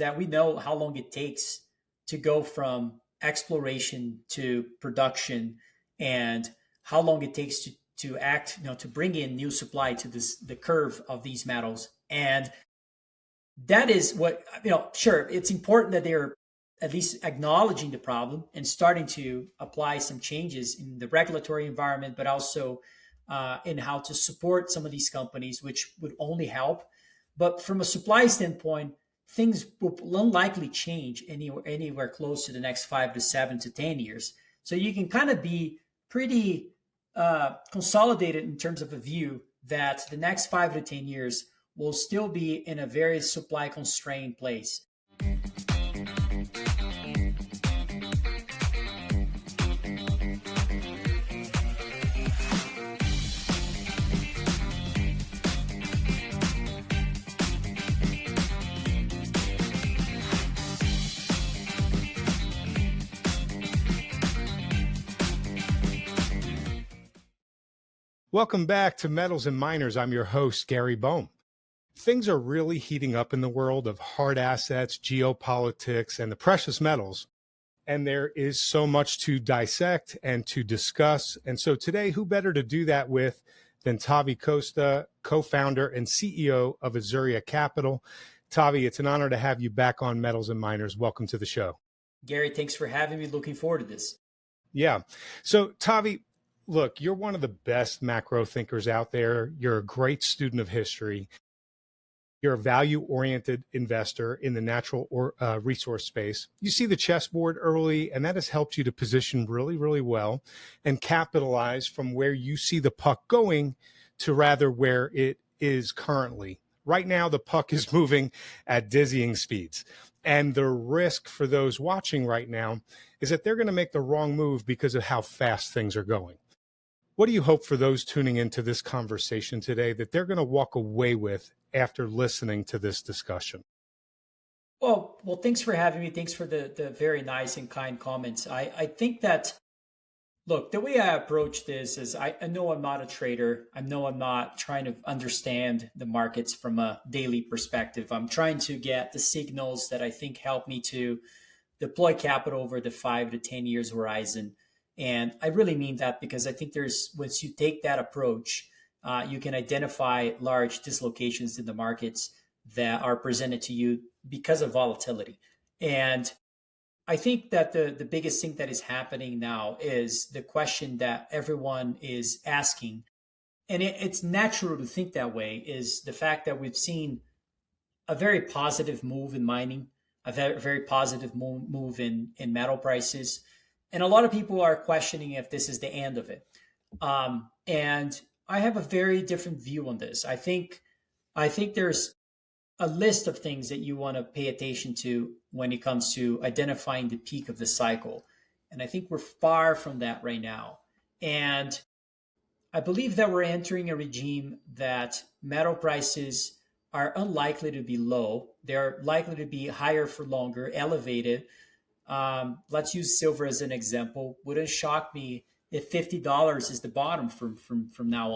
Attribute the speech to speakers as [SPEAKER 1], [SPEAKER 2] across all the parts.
[SPEAKER 1] that we know how long it takes to go from exploration to production, and how long it takes to act, to bring in new supply to the curve of these metals. And that is what, sure, it's important that they're at least acknowledging the problem and starting to apply some changes in the regulatory environment, but also in how to support some of these companies, which would only help. But from a supply standpoint, things will unlikely change anywhere close to the next 5 to 7 to 10 years. So you can kind of be pretty consolidated in terms of a view that the next 5 to 10 years will still be in a very supply constrained place.
[SPEAKER 2] Welcome back to Metals and Miners. I'm your host, Gary Bohm. Things are really heating up in the world of hard assets, geopolitics, and the precious metals. And there is so much to dissect and to discuss. And so today, who better to do that with than Tavi Costa, co-founder and CEO of Azuria Capital. Tavi, it's an honor to have you back on Metals and Miners. Welcome to the show.
[SPEAKER 1] Gary, thanks for having me. Looking forward to this.
[SPEAKER 2] Yeah. So Tavi, look, you're one of the best macro thinkers out there. You're a great student of history. You're a value-oriented investor in the natural resource space. You see the chessboard early, and that has helped you to position really, really well and capitalize from where you see the puck going to rather where it is currently. Right now, the puck is moving at dizzying speeds. And the risk for those watching right now is that they're going to make the wrong move because of how fast things are going. What do you hope for those tuning into this conversation today that they're going to walk away with after listening to this discussion?
[SPEAKER 1] Well, thanks for having me. Thanks for the very nice and kind comments. I think that, look, the way I approach this is I know I'm not a trader. I know I'm not trying to understand the markets from a daily perspective. I'm trying to get the signals that I think help me to deploy capital over the 5 to 10 years horizon. And I really mean that because I think once you take that approach, you can identify large dislocations in the markets that are presented to you because of volatility. And I think that the biggest thing that is happening now is the question that everyone is asking, and it's natural to think that way, is the fact that we've seen a very positive move in mining, a very positive move in metal prices. And a lot of people are questioning if this is the end of it. And I have a very different view on this. I think there's a list of things that you want to pay attention to when it comes to identifying the peak of the cycle. And I think we're far from that right now. And I believe that we're entering a regime that metal prices are unlikely to be low. They're likely to be higher for longer, elevated. Let's use silver as an example. Wouldn't shock me if $50 is the bottom from now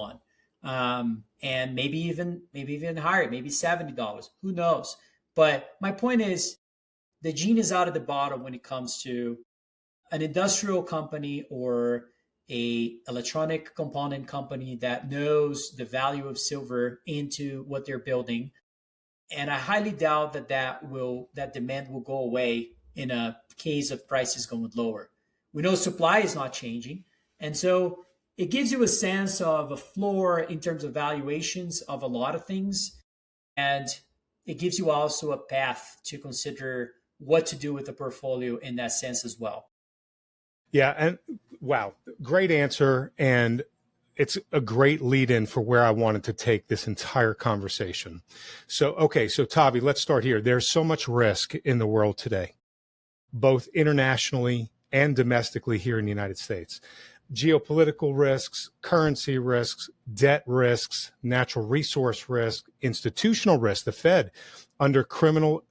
[SPEAKER 1] on, and maybe even higher, maybe $70. Who knows? But my point is, the genie is out of the bottom when it comes to an industrial company or a electronic component company that knows the value of silver into what they're building. And I highly doubt that demand will go away in a case of prices going lower. We know supply is not changing. And so it gives you a sense of a floor in terms of valuations of a lot of things. And it gives you also a path to consider what to do with the portfolio in that sense as well.
[SPEAKER 2] Yeah. And wow, great answer. And it's a great lead in for where I wanted to take this entire conversation. So Tavi, let's start here. There's so much risk in the world today, both internationally and domestically here in the United States. Geopolitical risks, currency risks, debt risks, natural resource risk, institutional risk, the Fed under criminal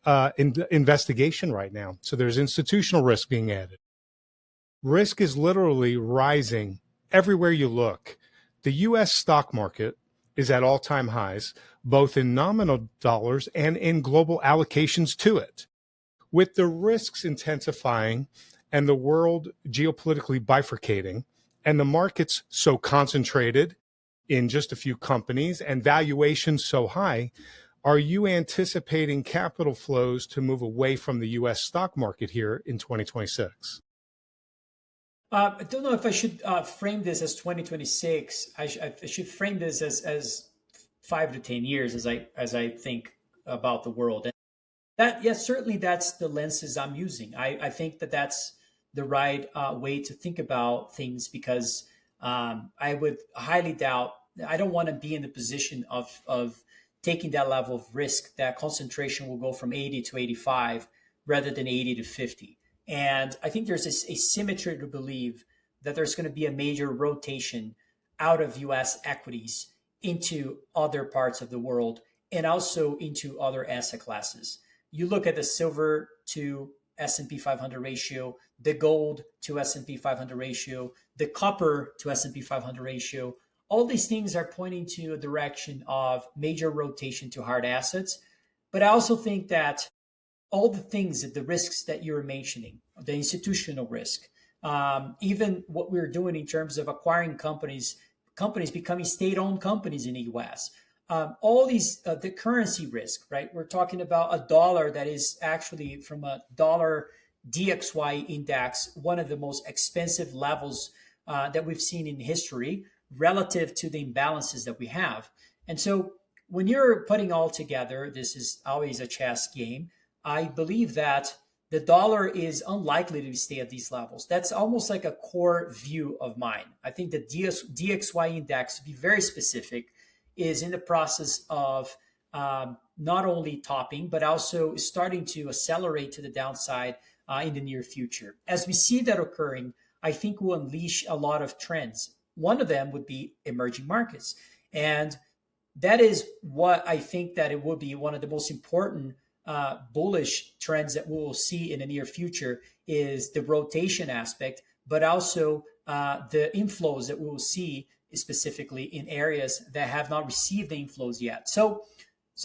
[SPEAKER 2] investigation right now. So there's institutional risk being added. Risk is literally rising everywhere you look. The U.S. stock market is at all-time highs, both in nominal dollars and in global allocations to it. With the risks intensifying and the world geopolitically bifurcating and the markets so concentrated in just a few companies and valuations so high, are you anticipating capital flows to move away from the U.S. stock market here in 2026?
[SPEAKER 1] I don't know if I should frame this as 2026. I should frame this as 5 to 10 years as I think about the world. And that, yes, certainly that's the lenses I'm using. I think that that's the right way to think about things because I would highly doubt. I don't want to be in the position of taking that level of risk. That concentration will go from 80 to 85 rather than 80 to 50. And I think there's a symmetry to believe that there's going to be a major rotation out of US equities into other parts of the world and also into other asset classes. You look at the silver to S&P 500 ratio, the gold to S&P 500 ratio, the copper to S&P 500 ratio. All these things are pointing to a direction of major rotation to hard assets. But I also think that all the things, the risks that you're mentioning, the institutional risk, even what we're doing in terms of acquiring companies becoming state-owned companies in the U.S., all these, the currency risk, right? We're talking about a dollar that is actually from a dollar DXY index, one of the most expensive levels that we've seen in history relative to the imbalances that we have. And so when you're putting all together, this is always a chess game. I believe that the dollar is unlikely to stay at these levels. That's almost like a core view of mine. I think the DXY index, to be very specific, is in the process of not only topping, but also starting to accelerate to the downside in the near future. As we see that occurring, I think we'll unleash a lot of trends. One of them would be emerging markets. And that is what I think that it will be one of the most important bullish trends that we will see in the near future is the rotation aspect, but also the inflows that we will see specifically in areas that have not received the inflows yet. So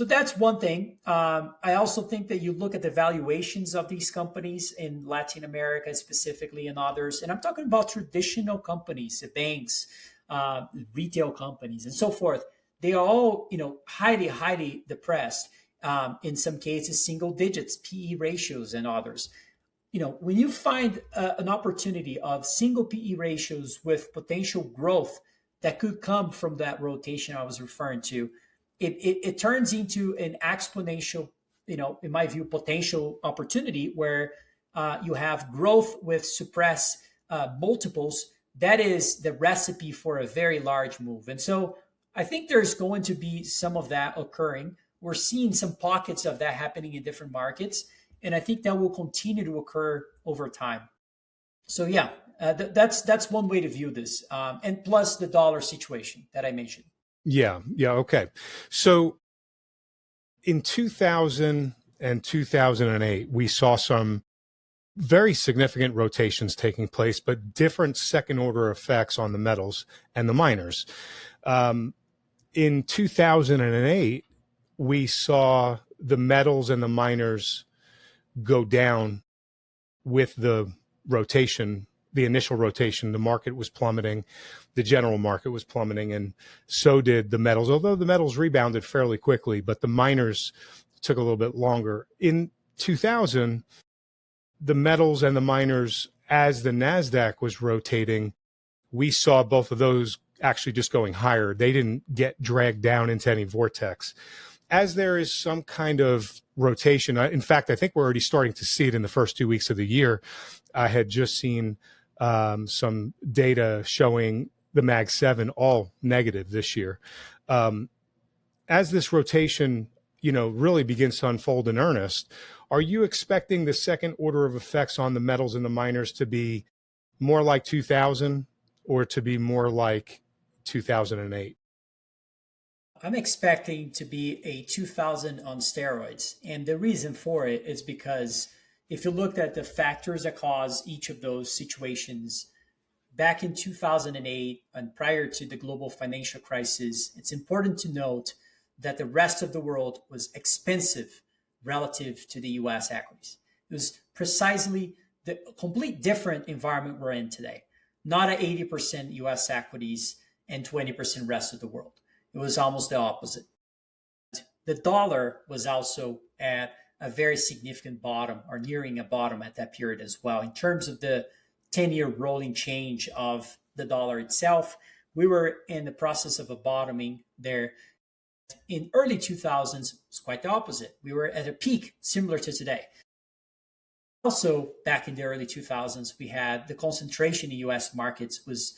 [SPEAKER 1] that's one thing. I also think that you look at the valuations of these companies in Latin America, specifically, and others, and I'm talking about traditional companies, banks, retail companies, and so forth. They are all, highly, highly depressed. In some cases, single digits, PE ratios, and others. When you find an opportunity of single PE ratios with potential growth that could come from that rotation I was referring to, it turns into an exponential, in my view, potential opportunity where you have growth with suppressed multiples. That is the recipe for a very large move. And so I think there's going to be some of that occurring. We're seeing some pockets of that happening in different markets, and I think that will continue to occur over time. So yeah, that's one way to view this, and plus the dollar situation that I mentioned.
[SPEAKER 2] Yeah, okay. So in 2000 and 2008, we saw some very significant rotations taking place, but different second-order effects on the metals and the miners. In 2008, we saw the metals and the miners go down with the rotation, the initial rotation. The market was plummeting, the general market was plummeting, and so did the metals, although the metals rebounded fairly quickly, but the miners took a little bit longer. In 2000, the metals and the miners, as the NASDAQ was rotating, we saw both of those actually just going higher. They didn't get dragged down into any vortex. As there is some kind of rotation, in fact, I think we're already starting to see it in the first 2 weeks of the year. I had just seen some data showing the Mag 7 all negative this year. As this rotation, really begins to unfold in earnest, are you expecting the second order of effects on the metals and the miners to be more like 2000 or to be more like 2008?
[SPEAKER 1] I'm expecting to be a 2000 on steroids. And the reason for it is because if you looked at the factors that cause each of those situations back in 2008 and prior to the global financial crisis, it's important to note that the rest of the world was expensive relative to the US equities. It was precisely the complete different environment we're in today. Not at 80% US equities and 20% rest of the world. It was almost the opposite. The dollar was also at a very significant bottom or nearing a bottom at that period as well. In terms of the 10-year rolling change of the dollar itself, we were in the process of a bottoming there. In early 2000s, it's quite the opposite. We were at a peak similar to today. Also, back in the early 2000s, we had the concentration in U.S. markets was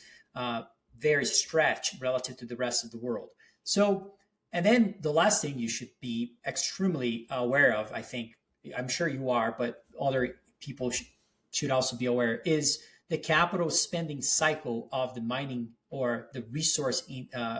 [SPEAKER 1] very stretched relative to the rest of the world. So, and then the last thing you should be extremely aware of, I think, I'm sure you are, but other people should also be aware, is the capital spending cycle of the mining or the resource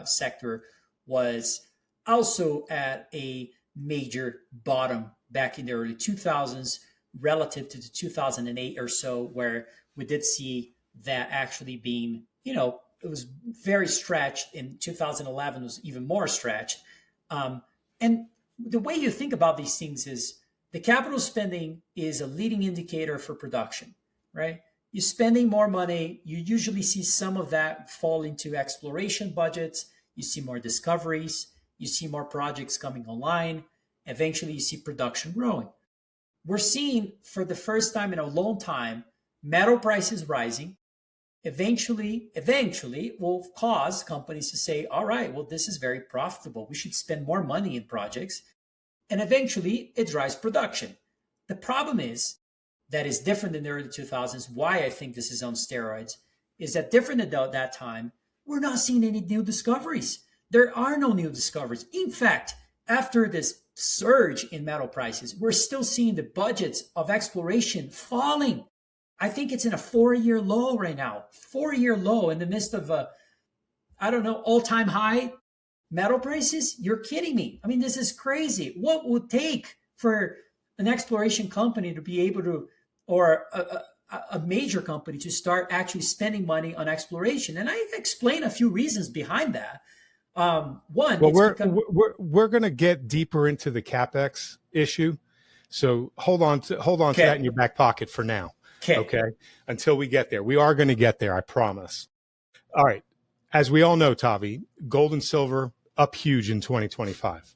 [SPEAKER 1] sector was also at a major bottom back in the early 2000s, relative to the 2008 or so, where we did see that actually being, it was very stretched. In 2011 was even more stretched. And the way you think about these things is the capital spending is a leading indicator for production, right? You're spending more money. You usually see some of that fall into exploration budgets. You see more discoveries. You see more projects coming online. Eventually, you see production growing. We're seeing for the first time in a long time, metal prices rising. Eventually will cause companies to say, all right, well, this is very profitable. We should spend more money in projects. And eventually it drives production. The problem is that is different in the early 2000s. Why I think this is on steroids is that different at that time, we're not seeing any new discoveries. There are no new discoveries. In fact, after this surge in metal prices, we're still seeing the budgets of exploration falling. I think it's in a 4-year low right now, 4-year low in the midst of all-time high metal prices. You're kidding me. I mean, this is crazy. What would take for an exploration company to be able to, or a major company to start actually spending money on exploration? And I explain a few reasons behind that. One,
[SPEAKER 2] well, we're going to get deeper into the CapEx issue, so hold on to that in your back pocket for now. Okay, until we get there, we are going to get there, I promise. All right, as we all know, Tavi, gold and silver up huge in 2025.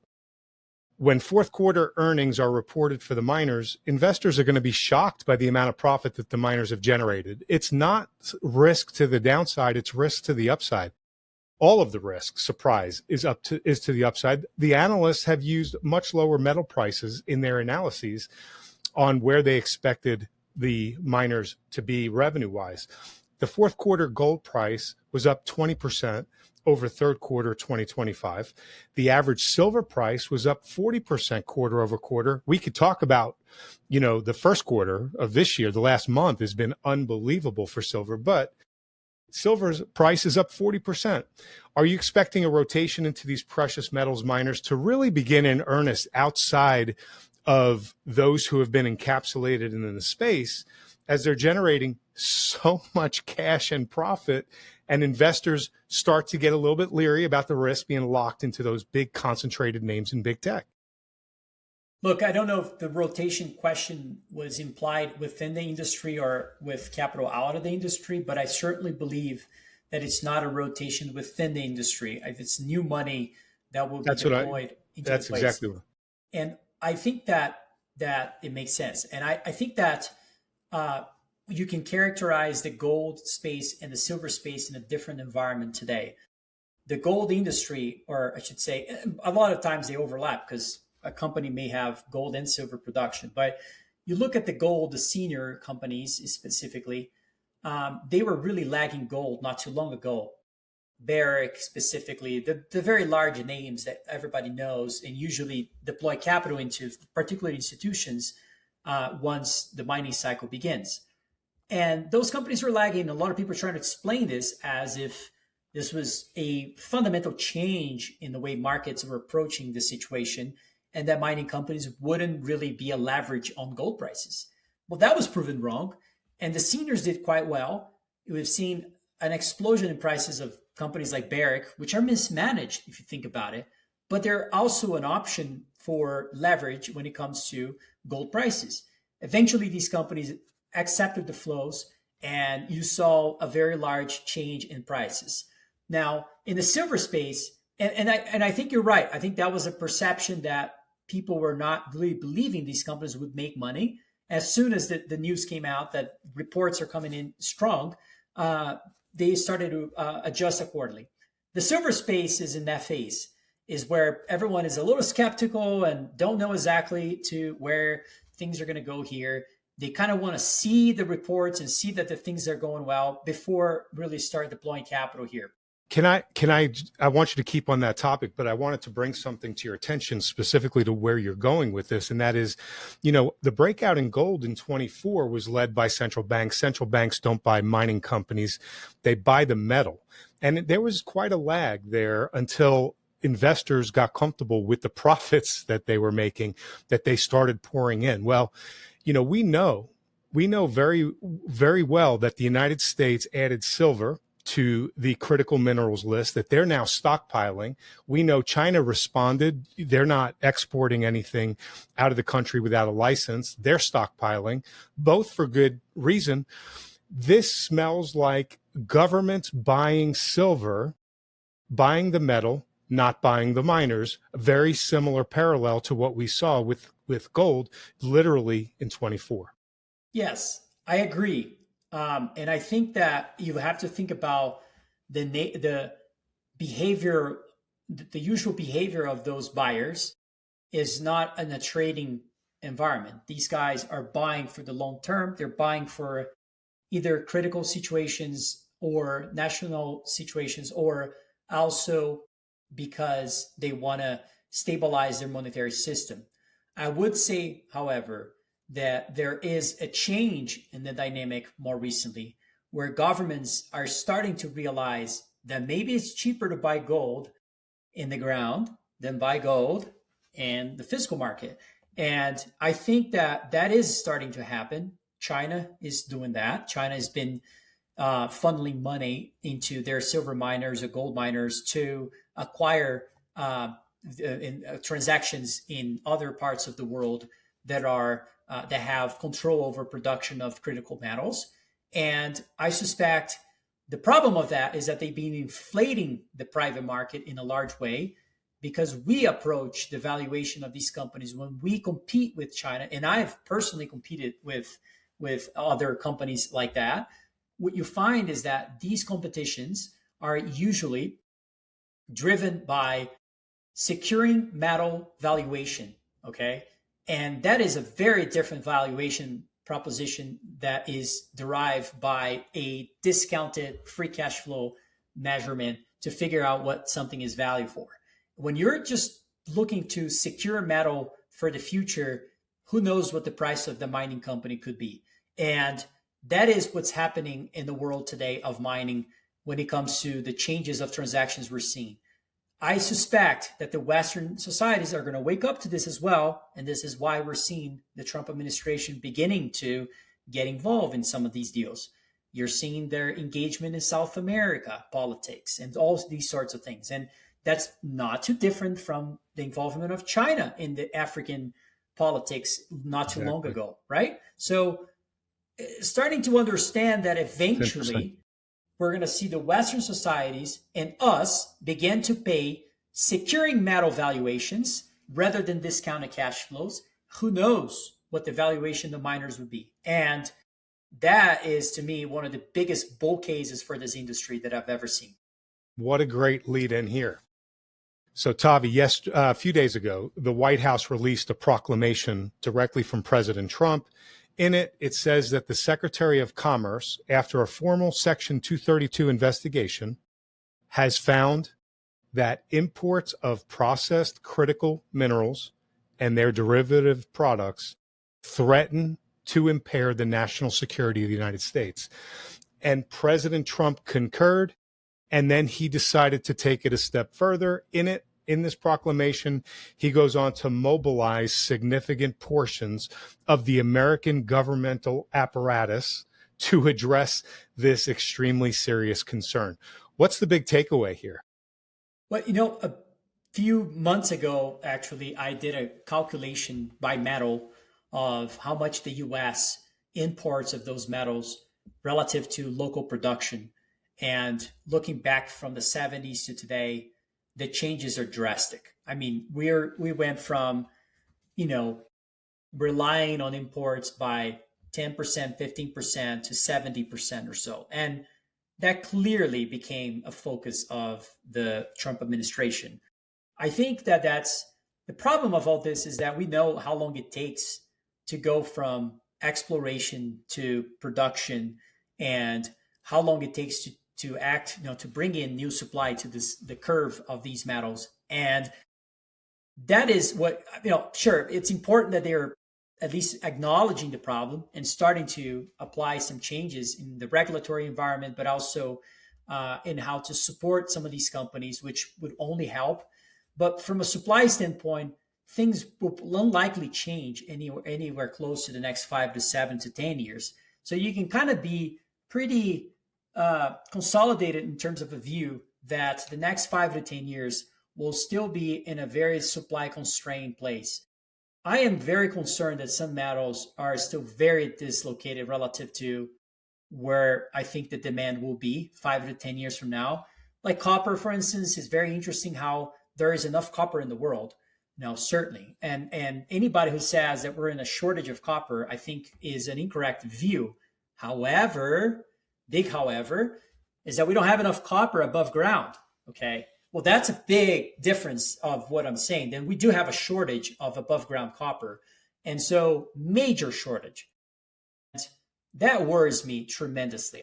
[SPEAKER 2] When fourth quarter earnings are reported for the miners, investors are going to be shocked by the amount of profit that the miners have generated. It's not risk to the downside; it's risk to the upside. All of the risk, surprise, is to the upside. The analysts have used much lower metal prices in their analyses on where they expected the miners to be revenue-wise. The fourth quarter gold price was up 20% over third quarter 2025. The average silver price was up 40% quarter over quarter. We could talk about, the first quarter of this year, the last month has been unbelievable for silver, but silver's price is up 40%. Are you expecting a rotation into these precious metals miners to really begin in earnest outside of those who have been encapsulated in the space, as they're generating so much cash and profit, and investors start to get a little bit leery about the risk being locked into those big concentrated names in big tech?
[SPEAKER 1] Look, I don't know if the rotation question was implied within the industry or with capital out of the industry, but I certainly believe that it's not a rotation within the industry. If it's new money that will be deployed into the place. That's exactly what. And I think that it makes sense. And I think that you can characterize the gold space and the silver space in a different environment today. The gold industry, or I should say, a lot of times they overlap because a company may have gold and silver production. But you look at the gold, the senior companies specifically, they were really lagging gold not too long ago. Barrick specifically, the very large names that everybody knows and usually deploy capital into, particularly institutions, once the mining cycle begins. And those companies were lagging. A lot of people are trying to explain this as if this was a fundamental change in the way markets were approaching the situation, and that mining companies wouldn't really be a leverage on gold prices. Well, that was proven wrong. And the seniors did quite well. We've seen an explosion in prices of companies like Barrick, which are mismanaged if you think about it, but they're also an option for leverage when it comes to gold prices. Eventually, these companies accepted the flows, and you saw a very large change in prices. Now, in the silver space, and I think you're right. I think that was a perception that people were not really believing these companies would make money. As soon as the news came out that reports are coming in strong, they started to adjust accordingly. The silver space is in that phase, is where everyone is a little skeptical and don't know exactly to where things are going to go here. They kind of want to see the reports and see that the things are going well before really start deploying capital here.
[SPEAKER 2] I want you to keep on that topic, but I wanted to bring something to your attention specifically to where you're going with this. And that is, the breakout in gold in 24 was led by central banks. Central banks don't buy mining companies. They buy the metal. And there was quite a lag there until investors got comfortable with the profits that they were making, that they started pouring in. Well, we know very, very well that the United States added silver to the critical minerals list, that they're now stockpiling. We know China responded. They're not exporting anything out of the country without a license. They're stockpiling, both for good reason. This smells like governments buying silver, buying the metal, not buying the miners. A very similar parallel to what we saw with gold literally in 24.
[SPEAKER 1] Yes, I agree. And I think that you have to think about the behavior, the usual behavior of those buyers is not in a trading environment. These guys are buying for the long term. They're buying for either critical situations or national situations, or also because they want to stabilize their monetary system. I would say, however, that there is a change in the dynamic more recently where governments are starting to realize that maybe it's cheaper to buy gold in the ground than buy gold in the physical market. And I think that is starting to happen. China is doing that. China has been funneling money into their silver miners or gold miners to acquire transactions in other parts of the world that are that have control over production of critical metals. And I suspect the problem of that is that they've been inflating the private market in a large way because we approach the valuation of these companies when we compete with China. And I've personally competed with other companies like that. What you find is that these competitions are usually driven by securing metal valuation, okay? And that is a very different valuation proposition that is derived by a discounted free cash flow measurement to figure out what something is valued for. When you're just looking to secure metal for the future, who knows what the price of the mining company could be? And that is what's happening in the world today of mining when it comes to the changes of transactions we're seeing. I suspect that the Western societies are going to wake up to this as well. And this is why we're seeing the Trump administration beginning to get involved in some of these deals. You're seeing their engagement in South America politics and all these sorts of things. And that's not too different from the involvement of China in the African politics not too long ago, right? So starting to understand that eventually we're going to see the Western societies and us begin to pay securing metal valuations rather than discounted cash flows. Who knows what the valuation of miners would be? And that is, to me, one of the biggest bull cases for this industry that I've ever seen.
[SPEAKER 2] What a great lead in here. So, Tavi, a few days ago, the White House released a proclamation directly from President Trump. In it, it says that the Secretary of Commerce, after a formal Section 232 investigation, has found that imports of processed critical minerals and their derivative products threaten to impair the national security of the United States. And President Trump concurred, and then he decided to take it a step further. In this proclamation, he goes on to mobilize significant portions of the American governmental apparatus to address this extremely serious concern. What's the big takeaway here?
[SPEAKER 1] Well, a few months ago, actually, I did a calculation by metal of how much the US imports of those metals relative to local production. And looking back from the 70s to today, the changes are drastic. I mean, we went from, you know, relying on imports by 10%, 15% to 70% or so. And that clearly became a focus of the Trump administration. I think that that's the problem of all this, is that we know how long it takes to go from exploration to production, and how long it takes to act, to bring in new supply to the curve of these metals. And that is what, sure, it's important that they're at least acknowledging the problem and starting to apply some changes in the regulatory environment, but also in how to support some of these companies, which would only help. But from a supply standpoint, things will unlikely change anywhere close to the next 5 to 7 to 10 years. So you can kind of be pretty consolidated in terms of a view that the next 5 to 10 years will still be in a very supply constrained place. I am very concerned that some metals are still very dislocated relative to where I think the demand will be 5 to 10 years from now. Like copper, for instance, is very interesting how there is enough copper in the world. No, certainly. And anybody who says that we're in a shortage of copper, I think is an incorrect view. However, big however, is that we don't have enough copper above ground. Okay. Well, that's a big difference of what I'm saying. Then we do have a shortage of above ground copper. And so major shortage. And that worries me tremendously.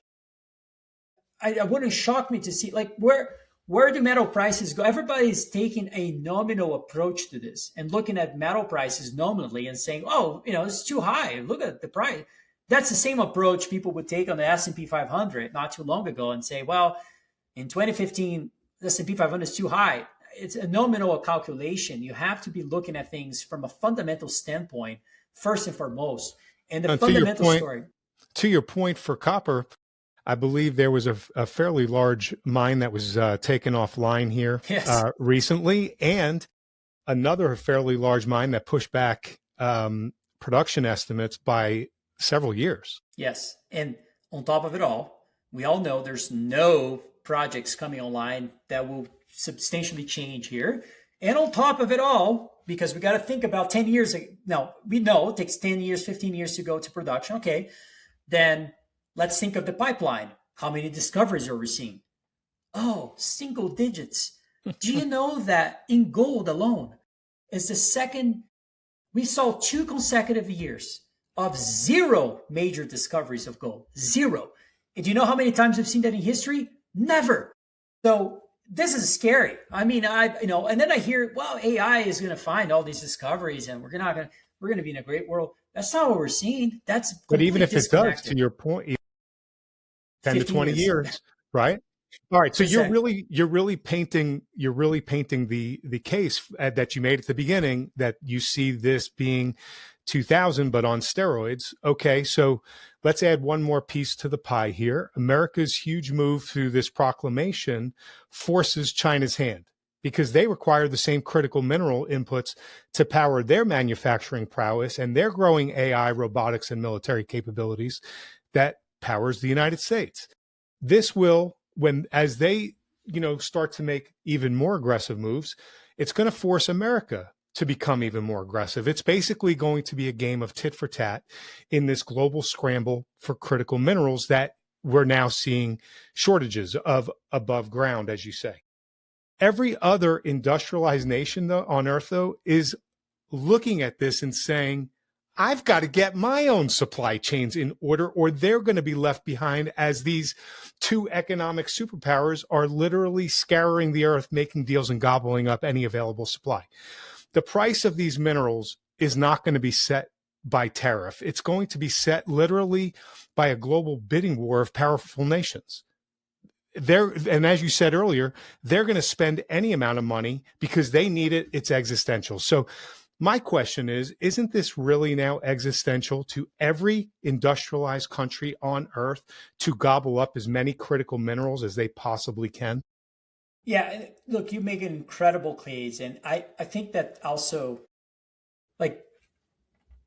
[SPEAKER 1] I wouldn't shock me to see like where do metal prices go? Everybody's taking a nominal approach to this and looking at metal prices nominally and saying, oh, it's too high. Look at the price. That's the same approach people would take on the S&P 500 not too long ago and say, well, in 2015, the S&P 500 is too high. It's a nominal calculation. You have to be looking at things from a fundamental standpoint, first and foremost. And the fundamental story.
[SPEAKER 2] To your point for copper, I believe there was a fairly large mine that was taken offline here recently, and another fairly large mine that pushed back production estimates by several years.
[SPEAKER 1] Yes. And on top of it all, we all know there's no projects coming online that will substantially change here. And on top of it all, because we got to think about 10 years. Now, we know it takes 10 years, 15 years to go to production. Okay. Then let's think of the pipeline. How many discoveries are we seeing? Oh, single digits. Do you know that in gold alone is the second? We saw 2 consecutive years of 0 major discoveries of gold. 0. And do you know how many times we've seen that in history? Never. So this is scary. I mean, and then I hear, well, AI is going to find all these discoveries and we're going to be in a great world. That's not what we're seeing.
[SPEAKER 2] But even if it does, to your point, 10 to 20 years, right? All right. So exactly. you're really painting the case that you made at the beginning, that you see this being 2000, but on steroids. Okay. So let's add one more piece to the pie here. America's huge move through this proclamation forces China's hand, because they require the same critical mineral inputs to power their manufacturing prowess and their growing AI, robotics, and military capabilities that powers the United States. This will, as they, start to make even more aggressive moves, it's going to force America to become even more aggressive. It's basically going to be a game of tit for tat in this global scramble for critical minerals that we're now seeing shortages of above ground, as you say. Every other industrialized nation on earth, though, is looking at this and saying, I've got to get my own supply chains in order, or they're going to be left behind, as these 2 economic superpowers are literally scouring the earth, making deals and gobbling up any available supply. The price of these minerals is not going to be set by tariff. It's going to be set literally by a global bidding war of powerful nations. And as you said earlier, they're going to spend any amount of money because they need it. It's existential. So my question is, isn't this really now existential to every industrialized country on earth to gobble up as many critical minerals as they possibly can?
[SPEAKER 1] Yeah, look, you make an incredible case. And I think that also, like,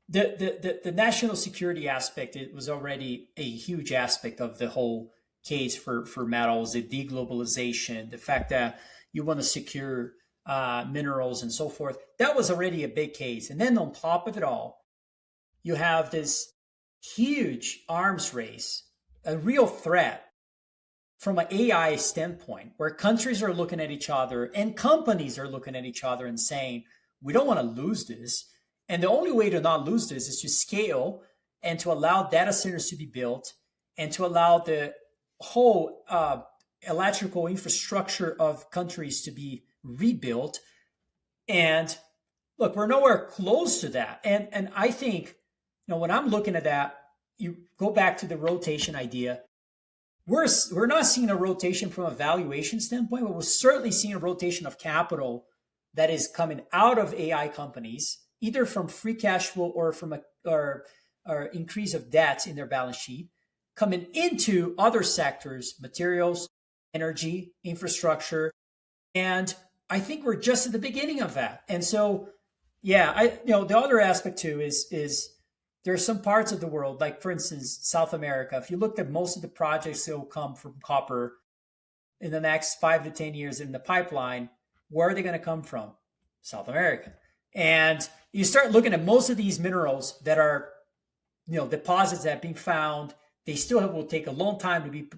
[SPEAKER 1] the national security aspect, it was already a huge aspect of the whole case for metals, the deglobalization, the fact that you want to secure minerals and so forth. That was already a big case. And then on top of it all, you have this huge arms race, a real threat from an AI standpoint, where countries are looking at each other and companies are looking at each other and saying, we don't want to lose this. And the only way to not lose this is to scale and to allow data centers to be built and to allow the whole electrical infrastructure of countries to be rebuilt. And look, we're nowhere close to that. And I think, when I'm looking at that, you go back to the rotation idea. We're not seeing a rotation from a valuation standpoint, but we're certainly seeing a rotation of capital that is coming out of AI companies, either from free cash flow or from or increase of debt in their balance sheet, coming into other sectors, materials, energy, infrastructure. And I think we're just at the beginning of that. And so, yeah, the other aspect too is there are some parts of the world, like for instance, South America. If you looked at most of the projects that will come from copper in the next 5 to 10 years in the pipeline, where are they going to come from? South America. And you start looking at most of these minerals that are, deposits that have been found. They still will take a long time to be,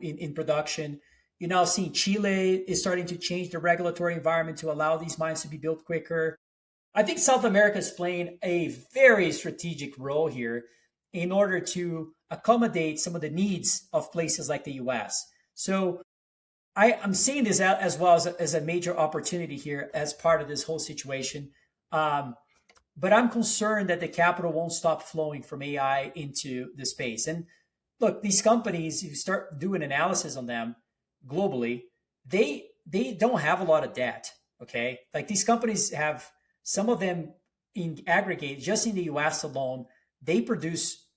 [SPEAKER 1] in production. You're now seeing Chile is starting to change the regulatory environment to allow these mines to be built quicker. I think South America is playing a very strategic role here in order to accommodate some of the needs of places like the US. So I'm seeing this as well as a major opportunity here as part of this whole situation. But I'm concerned that the capital won't stop flowing from AI into the space. And look, these companies, if you start doing analysis on them globally, they don't have a lot of debt, okay? Like these companies have, some of them in aggregate, just in the US alone, they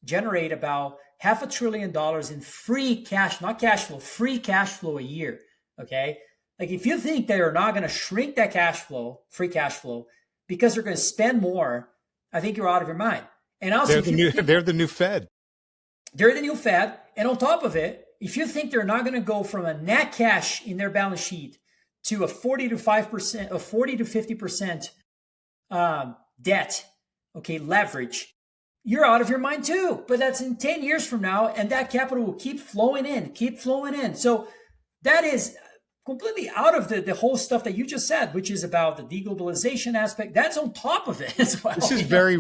[SPEAKER 1] generate about $500 billion in free cash, not cash flow, free cash flow a year, okay? Like if you think they are not going to shrink that cash flow, free cash flow, because they're going to spend more, I think you're out of your mind. And also,
[SPEAKER 2] they're the new Fed.
[SPEAKER 1] They're the new Fed. And on top of it, if you think they're not going to go from a net cash in their balance sheet to a 40 to 50% debt, okay, leverage, you're out of your mind too. But that's in 10 years from now, and that capital will keep flowing in. So that is completely out of the whole stuff that you just said, which is about the deglobalization aspect. That's on top of it as well.
[SPEAKER 2] This is very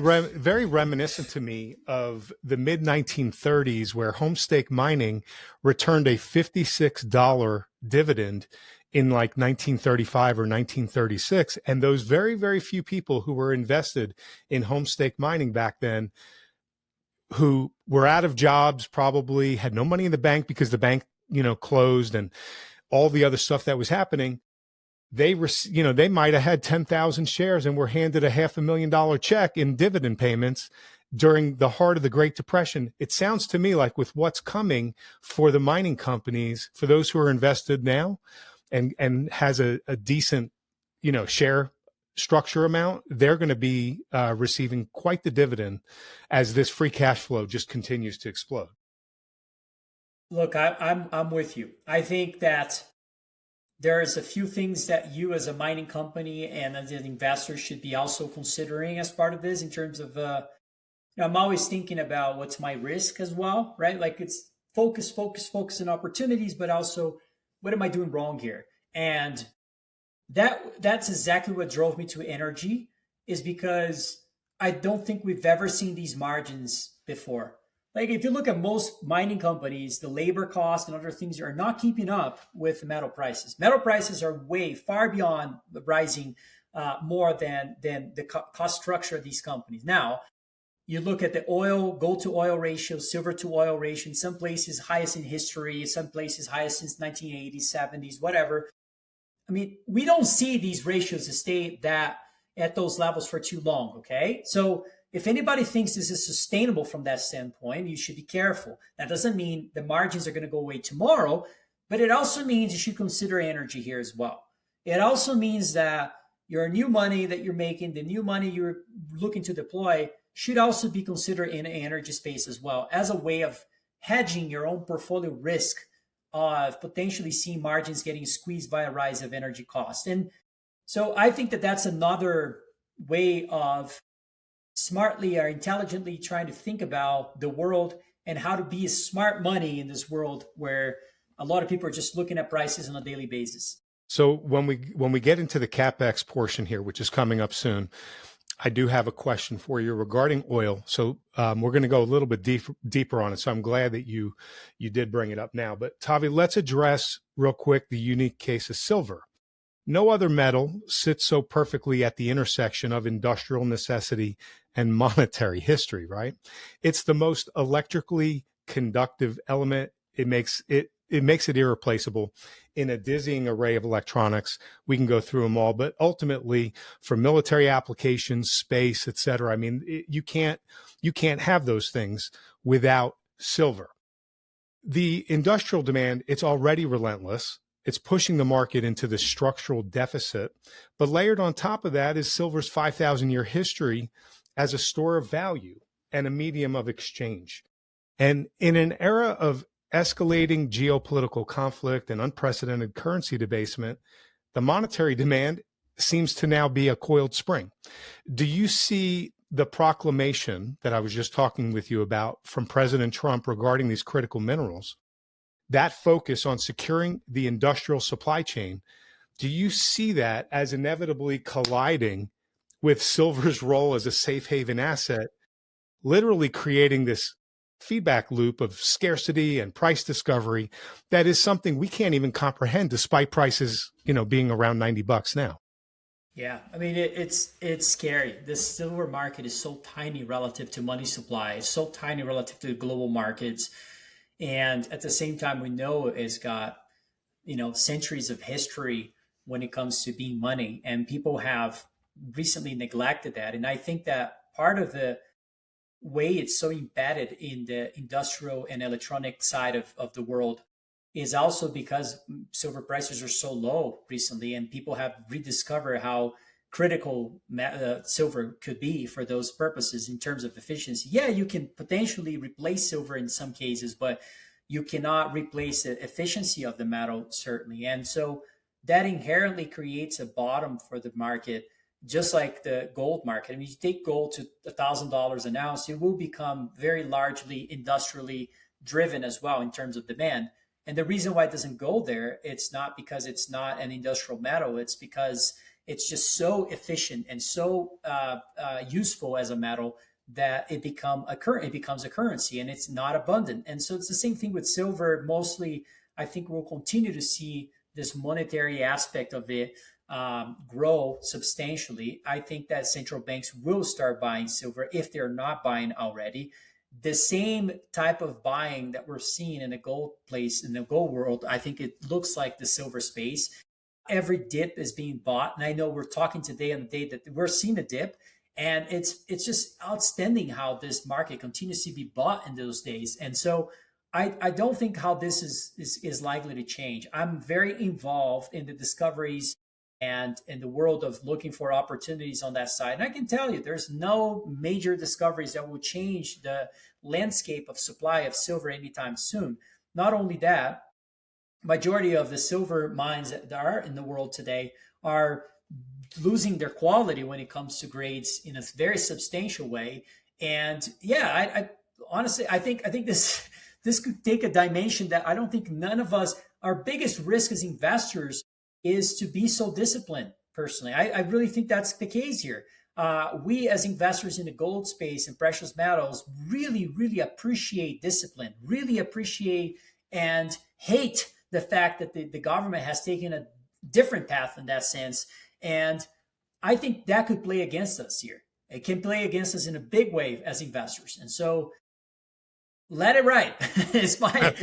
[SPEAKER 2] reminiscent to me of the mid 1930s, where Homestake Mining returned a $56 dividend in like 1935 or 1936. And those very, very few people who were invested in Homestake Mining back then, who were out of jobs, probably had no money in the bank because the bank, closed, and all the other stuff that was happening, they might have had 10,000 shares and were handed a $500,000 check in dividend payments during the heart of the Great Depression. It sounds to me like with what's coming for the mining companies, for those who are invested now and has a decent, share structure amount, they're going to be receiving quite the dividend as this free cash flow just continues to explode.
[SPEAKER 1] Look, I'm with you. I think that there's a few things that you as a mining company and as an investor should be also considering as part of this in terms of, I'm always thinking about what's my risk as well, right? Like it's focus on opportunities, but also what am I doing wrong here? And that's exactly what drove me to energy, is because I don't think we've ever seen these margins before. Like if you look at most mining companies, the labor costs and other things are not keeping up with metal prices. Metal prices are way far beyond rising more than the cost structure of these companies. Now, you look at the gold to oil ratio, silver to oil ratio, in some places highest in history, some places highest since 1980s, 70s, whatever. I mean, we don't see these ratios stay at those levels for too long, okay? So if anybody thinks this is sustainable from that standpoint, you should be careful. That doesn't mean the margins are going to go away tomorrow, but it also means you should consider energy here as well. It also means that your new money that you're making, the new money you're looking to deploy, should also be considered in the energy space as well as a way of hedging your own portfolio risk of potentially seeing margins getting squeezed by a rise of energy costs. And so I think that that's another way of smartly or intelligently trying to think about the world and how to be a smart money in this world where a lot of people are just looking at prices on a daily basis.
[SPEAKER 2] So when we get into the CapEx portion here, which is coming up soon, I do have a question for you regarding oil. So we're going to go a little bit deeper on it. So I'm glad that you did bring it up now. But Tavi, let's address real quick the unique case of silver. No other metal sits so perfectly at the intersection of industrial necessity and monetary history, right? It's the most electrically conductive element. It makes it irreplaceable in a dizzying array of electronics. We can go through them all, but ultimately for military applications, space, et cetera, I mean, you can't have those things without silver. The industrial demand, it's already relentless. It's pushing the market into the structural deficit, but layered on top of that is silver's 5,000-year history as a store of value and a medium of exchange. And in an era of escalating geopolitical conflict and unprecedented currency debasement, the monetary demand seems to now be a coiled spring. Do you see the proclamation that I was just talking with you about from President Trump regarding these critical minerals, that focus on securing the industrial supply chain? Do you see that as inevitably colliding with silver's role as a safe haven asset, literally creating this feedback loop of scarcity and price discovery that is something we can't even comprehend despite prices, being around $90 now?
[SPEAKER 1] Yeah, I mean, it's scary. The silver market is so tiny relative to money supply. It's so tiny relative to the global markets. And at the same time, we know it's got, centuries of history when it comes to being money. And people have recently neglected that. And I think that part of the way it's so embedded in the industrial and electronic side of the world is also because silver prices are so low recently, and people have rediscovered how critical silver could be for those purposes in terms of efficiency. Yeah, you can potentially replace silver in some cases, but you cannot replace the efficiency of the metal, certainly. And so that inherently creates a bottom for the market, just like the gold market. I mean, you take gold to $1,000 an ounce, it will become very largely industrially driven as well in terms of demand. And the reason why it doesn't go there, it's not because it's not an industrial metal. It's because it's just so efficient and so useful as a metal that it becomes a currency, and it's not abundant. And so it's the same thing with silver. Mostly, I think we'll continue to see this monetary aspect of it grow substantially. I think that central banks will start buying silver if they're not buying already. The same type of buying that we're seeing in the gold place, in the gold world, I think it looks like the silver space. Every dip is being bought. And I know we're talking today on the day that we're seeing a dip. And it's just outstanding how this market continues to be bought in those days. And so I don't think how this is likely to change. I'm very involved in the discoveries and in the world of looking for opportunities on that side. And I can tell you, there's no major discoveries that will change the landscape of supply of silver anytime soon. Not only that, majority of the silver mines that are in the world today are losing their quality when it comes to grades in a very substantial way. And yeah, I honestly, I think this could take a dimension that I don't think none of us, our biggest risk as investors is to be so disciplined. Personally, I really think that's the case here. We as investors in the gold space and precious metals really, really appreciate discipline, really appreciate and hate the fact that the government has taken a different path in that sense. And I think that could play against us here. It can play against us in a big way as investors. And so let it ride is my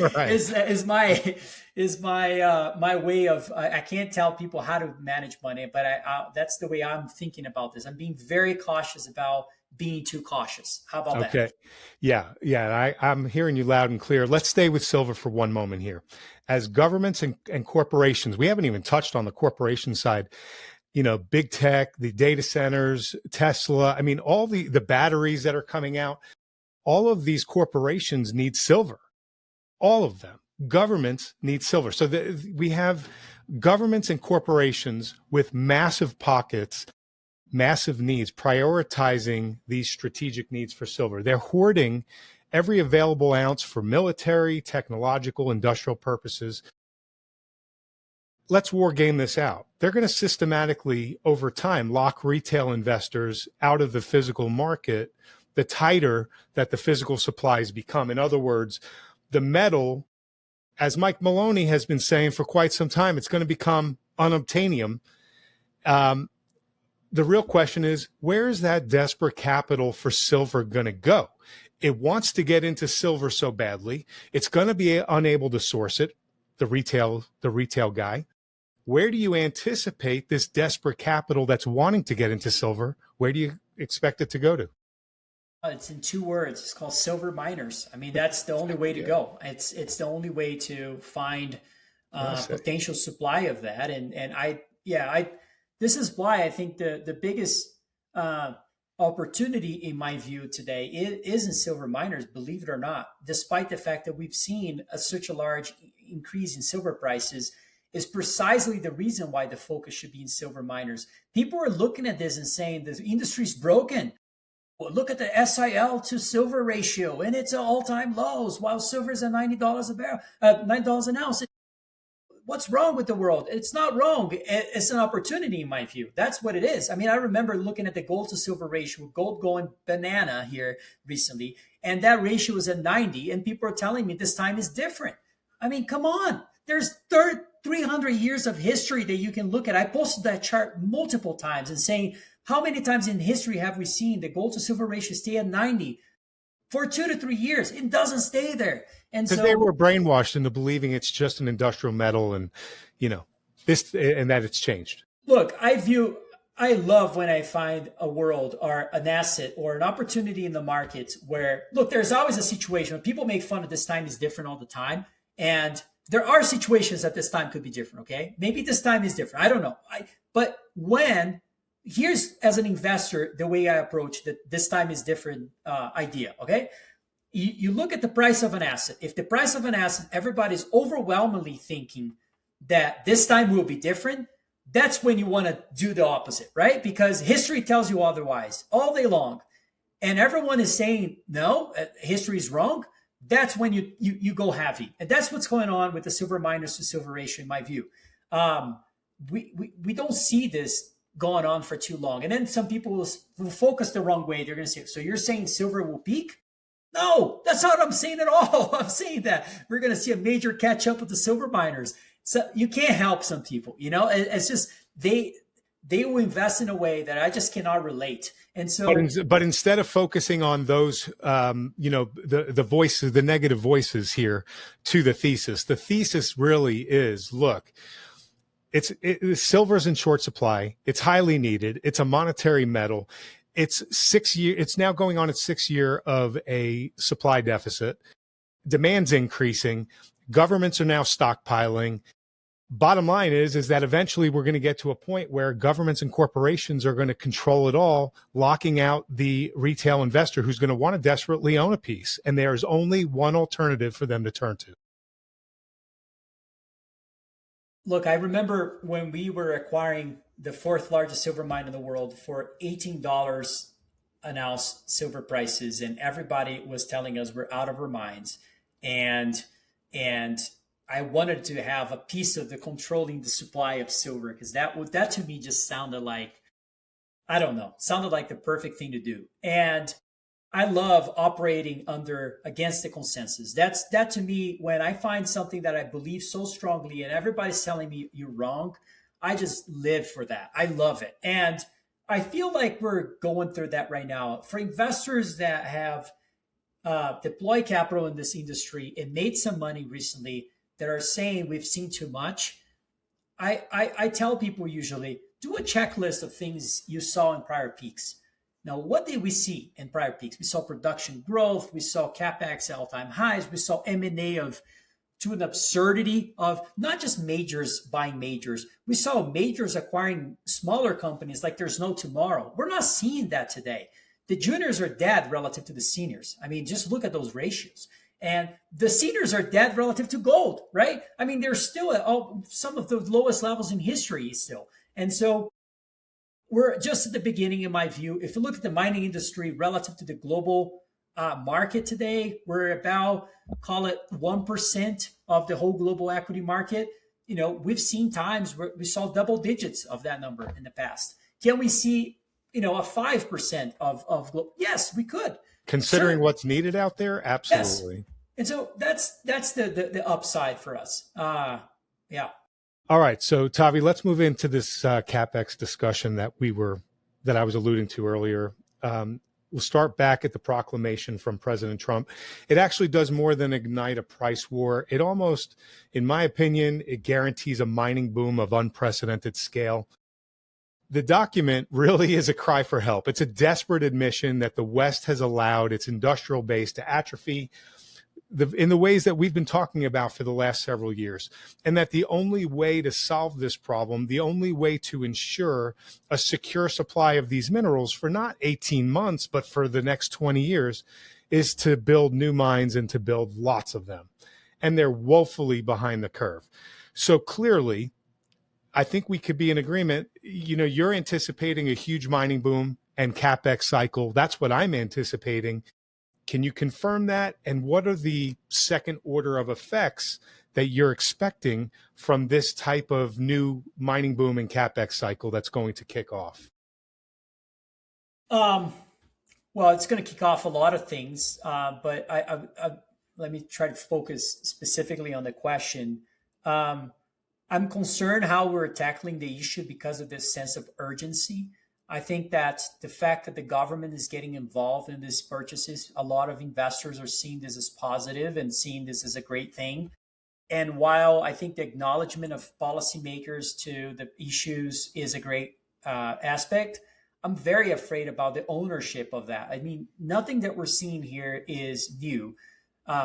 [SPEAKER 1] right. My way of, I can't tell people how to manage money, but that's the way I'm thinking about this. I'm being very cautious about being too cautious. How about that?
[SPEAKER 2] Okay. Yeah. I'm hearing you loud and clear. Let's stay with silver for one moment here. As governments and corporations, we haven't even touched on the corporation side. big tech, the data centers, Tesla. I mean, all the batteries that are coming out, all of these corporations need silver. All of them. Governments need silver. So we have governments and corporations with massive pockets, massive needs, prioritizing these strategic needs for silver. They're hoarding every available ounce for military, technological, industrial purposes. Let's war game this out. They're going to systematically, over time, lock retail investors out of the physical market the tighter that the physical supplies become. In other words, the metal, as Mike Maloney has been saying for quite some time, it's going to become unobtainium. The real question is, where is that desperate capital for silver going to go? It wants to get into silver so badly. It's going to be unable to source it, the retail guy. Where do you anticipate this desperate capital that's wanting to get into silver? Where do you expect it to go to?
[SPEAKER 1] It's in 2 words. It's called silver miners. I mean, that's the only way to go. It's the only way to find potential supply of that. This is why I think the biggest opportunity, in my view, today is in silver miners. Believe it or not, despite the fact that we've seen such a large increase in silver prices, is precisely the reason why the focus should be in silver miners. People are looking at this and saying the industry's broken. Well, look at the SIL to silver ratio, and it's at all-time lows, while silver is at $90 a barrel, $9 an ounce. What's wrong with the world? It's not wrong. It's an opportunity, in my view. That's what it is. I mean, I remember looking at the gold to silver ratio, gold going banana here recently, and that ratio is at 90, and people are telling me this time is different. I mean, come on. There's 300 years of history that you can look at. I posted that chart multiple times and saying, how many times in history have we seen the gold to silver ratio stay at 90 for 2 to 3 years? It doesn't stay there. And
[SPEAKER 2] because they were brainwashed into believing it's just an industrial metal and, this and that it's changed.
[SPEAKER 1] Look, I love when I find a world or an asset or an opportunity in the market where, look, there's always a situation when people make fun of this time is different all the time. And there are situations that this time could be different. Okay. Maybe this time is different. I don't know. But here's, as an investor, the way I approach that this time is different idea, okay? You look at the price of an asset. If the price of an asset, everybody's overwhelmingly thinking that this time will be different, that's when you want to do the opposite, right? Because history tells you otherwise all day long. And everyone is saying, no, history is wrong. That's when you go heavy. And that's what's going on with the silver miners to silver ratio, in my view. We don't see this going on for too long. And then some people will focus the wrong way. They're going to say, so you're saying silver will peak? No, that's not what I'm saying at all. I'm saying that we're going to see a major catch up with the silver miners. So you can't help some people, it's just, they will invest in a way that I just cannot relate. And so,
[SPEAKER 2] but instead of focusing on those, the voices, the negative voices here to the thesis really is, look, silver's in short supply. It's highly needed. It's a monetary metal. It's 6 years. It's now going on its 6th year of a supply deficit. Demand's increasing. Governments are now stockpiling. Bottom line is that eventually we're going to get to a point where governments and corporations are going to control it all, locking out the retail investor who's going to want to desperately own a piece. And there is only one alternative for them to turn to.
[SPEAKER 1] Look, I remember when we were acquiring the 4th largest silver mine in the world for $18 an ounce silver prices, and everybody was telling us we're out of our minds. And I wanted to have a piece of the controlling the supply of silver, because that to me just sounded like, I don't know, sounded like the perfect thing to do. And I love operating against the consensus. That to me, when I find something that I believe so strongly and everybody's telling me you're wrong, I just live for that. I love it. And I feel like we're going through that right now. For investors that have deployed capital in this industry and made some money recently that are saying we've seen too much, I tell people usually, do a checklist of things you saw in prior peaks. Now, what did we see in prior peaks? We saw production growth. We saw CapEx at all-time highs. We saw M&A of to an absurdity of not just majors buying majors. We saw majors acquiring smaller companies like there's no tomorrow. We're not seeing that today. The juniors are dead relative to the seniors. I mean, just look at those ratios. And the seniors are dead relative to gold, right? I mean, they're still at some of the lowest levels in history still. And so we're just at the beginning, in my view. If you look at the mining industry relative to the global market today, we're about, call it 1% of the whole global equity market. You know, we've seen times where we saw double digits of that number in the past. Can we see, you know, a 5% of global? Yes, we could.
[SPEAKER 2] Considering what's needed out there, absolutely.
[SPEAKER 1] Yes. And so that's the upside for us. Yeah.
[SPEAKER 2] All right. So Tavi, let's move into this CapEx discussion that I was alluding to earlier. We'll start back at the proclamation from President Trump. It actually does more than ignite a price war. It almost, in my opinion, it guarantees a mining boom of unprecedented scale. The document really is a cry for help. It's a desperate admission that the West has allowed its industrial base to atrophy in the ways that we've been talking about for the last several years, and that the only way to solve this problem, the only way to ensure a secure supply of these minerals for not 18 months, but for the next 20 years, is to build new mines and to build lots of them. And they're woefully behind the curve. So clearly, I think we could be in agreement. You know, you're anticipating a huge mining boom and CapEx cycle. That's what I'm anticipating. Can you confirm that? And what are the second order of effects that you're expecting from this type of new mining boom and CapEx cycle that's going to kick off?
[SPEAKER 1] Well, it's going to kick off a lot of things, but let me try to focus specifically on the question. I'm concerned how we're tackling the issue because of this sense of urgency. I think that the fact that the government is getting involved in these purchases, a lot of investors are seeing this as positive and seeing this as a great thing. And while I think the acknowledgement of policymakers to the issues is a great aspect, I'm very afraid about the ownership of that. I mean, nothing that we're seeing here is new.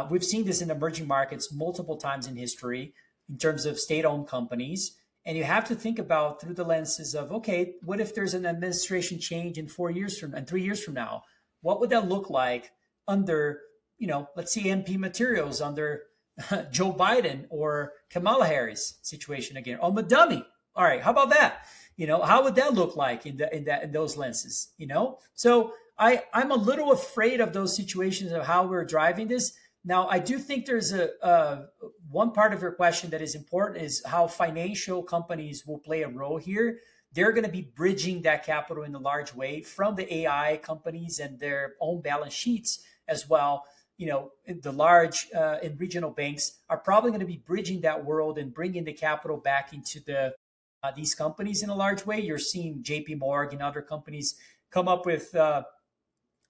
[SPEAKER 1] We've seen this in emerging markets multiple times in history in terms of state-owned companies. And you have to think about through the lenses of, okay, what if there's an administration change in 4 years from and 3 years from now? What would that look like under, you know, let's see MP Materials under Joe Biden or Kamala Harris situation again, or Madami. All right, how about that? You know, how would that look like in those lenses? You know, so I'm a little afraid of those situations of how we're driving this. Now, I do think there's a one part of your question that is important is how financial companies will play a role here. They're going to be bridging that capital in a large way from the AI companies and their own balance sheets as well. You know, the large and regional banks are probably going to be bridging that world and bringing the capital back into these companies in a large way. You're seeing JP Morgan and other companies come up with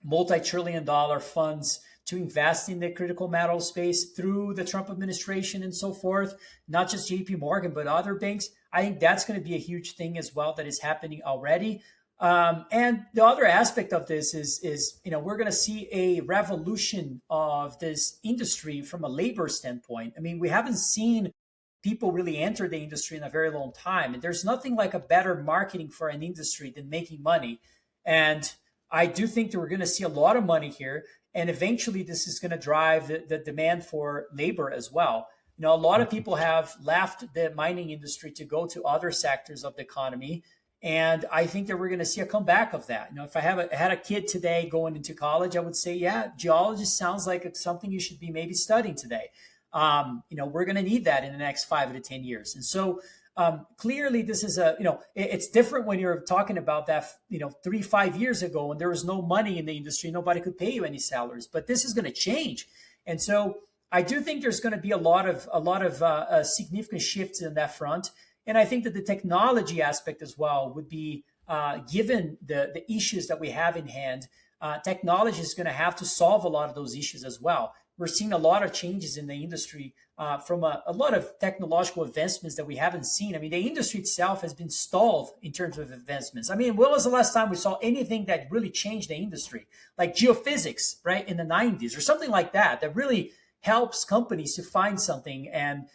[SPEAKER 1] multi-trillion-dollar funds to invest in the critical metal space through the Trump administration and so forth, not just JP Morgan, but other banks. I think that's going to be a huge thing as well that is happening already. And the other aspect of this is, you know, we're going to see a revolution of this industry from a labor standpoint. I mean, we haven't seen people really enter the industry in a very long time. And there's nothing like a better marketing for an industry than making money. And I do think that we're going to see a lot of money here. And eventually this is going to drive the demand for labor as well. You know, a lot of people have left the mining industry to go to other sectors of the economy. And I think that we're going to see a comeback of that. You know, if I had a kid today going into college, I would say, yeah, geologist sounds like it's something you should be maybe studying today. You know, we're going to need that in the next 5 to 10 years. And so clearly this is it's different when you're talking about that, 3-5 years ago when there was no money in the industry, nobody could pay you any salaries, but this is going to change. And so I do think there's going to be a lot of significant shifts in that front. And I think that the technology aspect as well would be, given the issues that we have in hand, technology is going to have to solve a lot of those issues as well. We're seeing a lot of changes in the industry from a lot of technological advancements that we haven't seen. I mean, the industry itself has been stalled in terms of advancements. I mean, when was the last time we saw anything that really changed the industry? Like geophysics, right, in the 90s or something like that, that really helps companies to find something and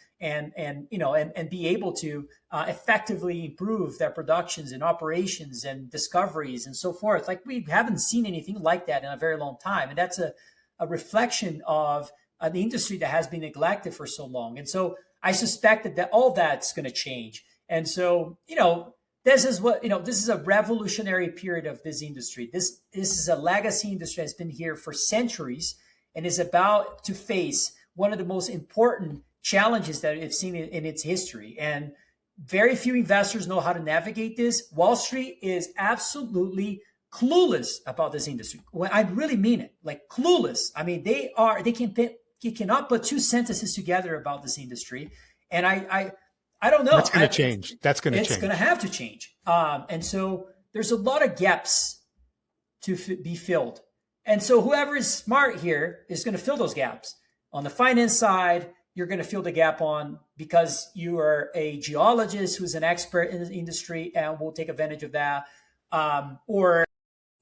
[SPEAKER 1] be able to effectively improve their productions and operations and discoveries and so forth. Like, we haven't seen anything like that in a very long time, and that's a reflection of an industry that has been neglected for so long. And so I suspect that all that's going to change. And so, this is a revolutionary period of this industry. This is a legacy industry that's been here for centuries and is about to face one of the most important challenges that it's seen in its history. And very few investors know how to navigate this. Wall Street is absolutely clueless about this industry. Well, I really mean it, like clueless. I mean, they cannot put two sentences together about this industry. And I don't know.
[SPEAKER 2] That's going to change. That's going to change.
[SPEAKER 1] It's going to have to change. And so there's a lot of gaps to be filled. And so whoever is smart here is going to fill those gaps. On the finance side, you're going to fill the gap on because you are a geologist who's an expert in the industry and will take advantage of that. Or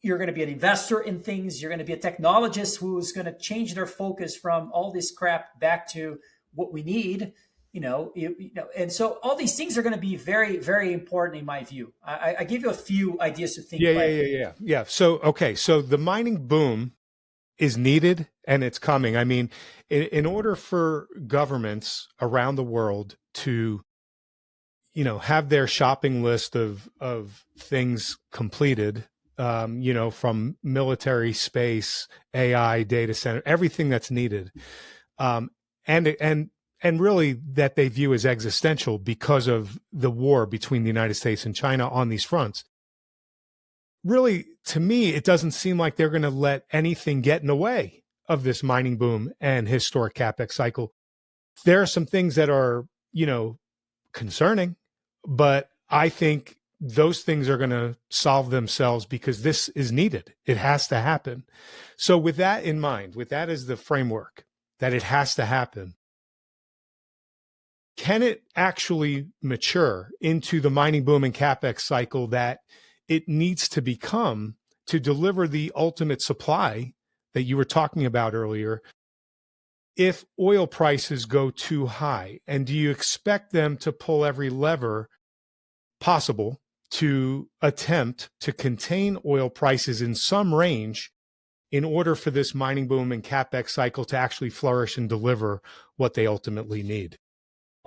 [SPEAKER 1] you're going to be an investor in things. You're going to be a technologist who's going to change their focus from all this crap back to what we need. And so all these things are going to be very, very important in my view. I give you a few ideas to think.
[SPEAKER 2] Yeah. So the mining boom is needed and it's coming. I mean, in order for governments around the world to, have their shopping list of things completed, from military, space, AI, data center, everything that's needed, and really that they view as existential because of the war between the United States and China on these fronts. Really, to me, it doesn't seem like they're going to let anything get in the way of this mining boom and historic CapEx cycle. There are some things that are, concerning, but I think those things are going to solve themselves because this is needed. It has to happen. So with that in mind, with that as the framework, that it has to happen, can it actually mature into the mining boom and CapEx cycle that it needs to become to deliver the ultimate supply that you were talking about earlier if oil prices go too high? And do you expect them to pull every lever possible to attempt to contain oil prices in some range in order for this mining boom and CapEx cycle to actually flourish and deliver what they ultimately need?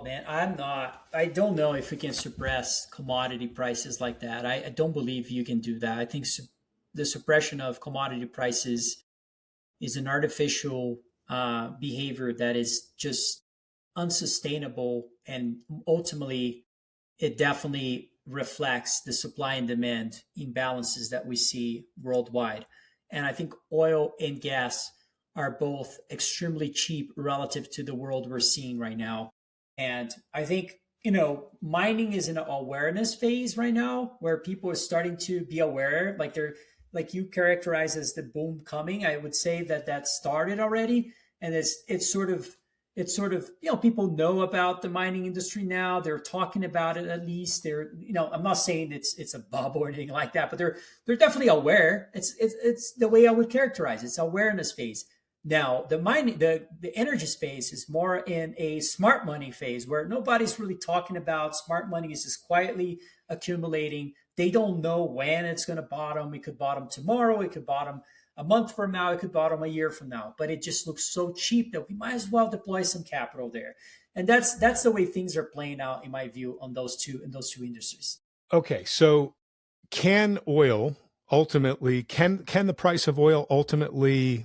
[SPEAKER 1] Man, I don't know if we can suppress commodity prices like that. I don't believe you can do that. I think the suppression of commodity prices is an artificial behavior that is just unsustainable. And ultimately, it definitely reflects the supply and demand imbalances that we see worldwide. And I think oil and gas are both extremely cheap relative to the world we're seeing right now. And I think, mining is in an awareness phase right now where people are starting to be aware, like you characterize as the boom coming. I would say that started already. And it's sort of, people know about the mining industry now. They're talking about it at least. I'm not saying it's a bubble or anything like that, but they're definitely aware. It's the way I would characterize it. It's awareness phase. Now, the energy space is more in a smart money phase where nobody's really talking about. Smart money is just quietly accumulating. They don't know when it's going to bottom. It could bottom tomorrow. It could bottom a month from now. It could bottom a year from now. But it just looks so cheap that we might as well deploy some capital there. And that's the way things are playing out, in my view, in those two industries.
[SPEAKER 2] Okay, so can the price of oil ultimately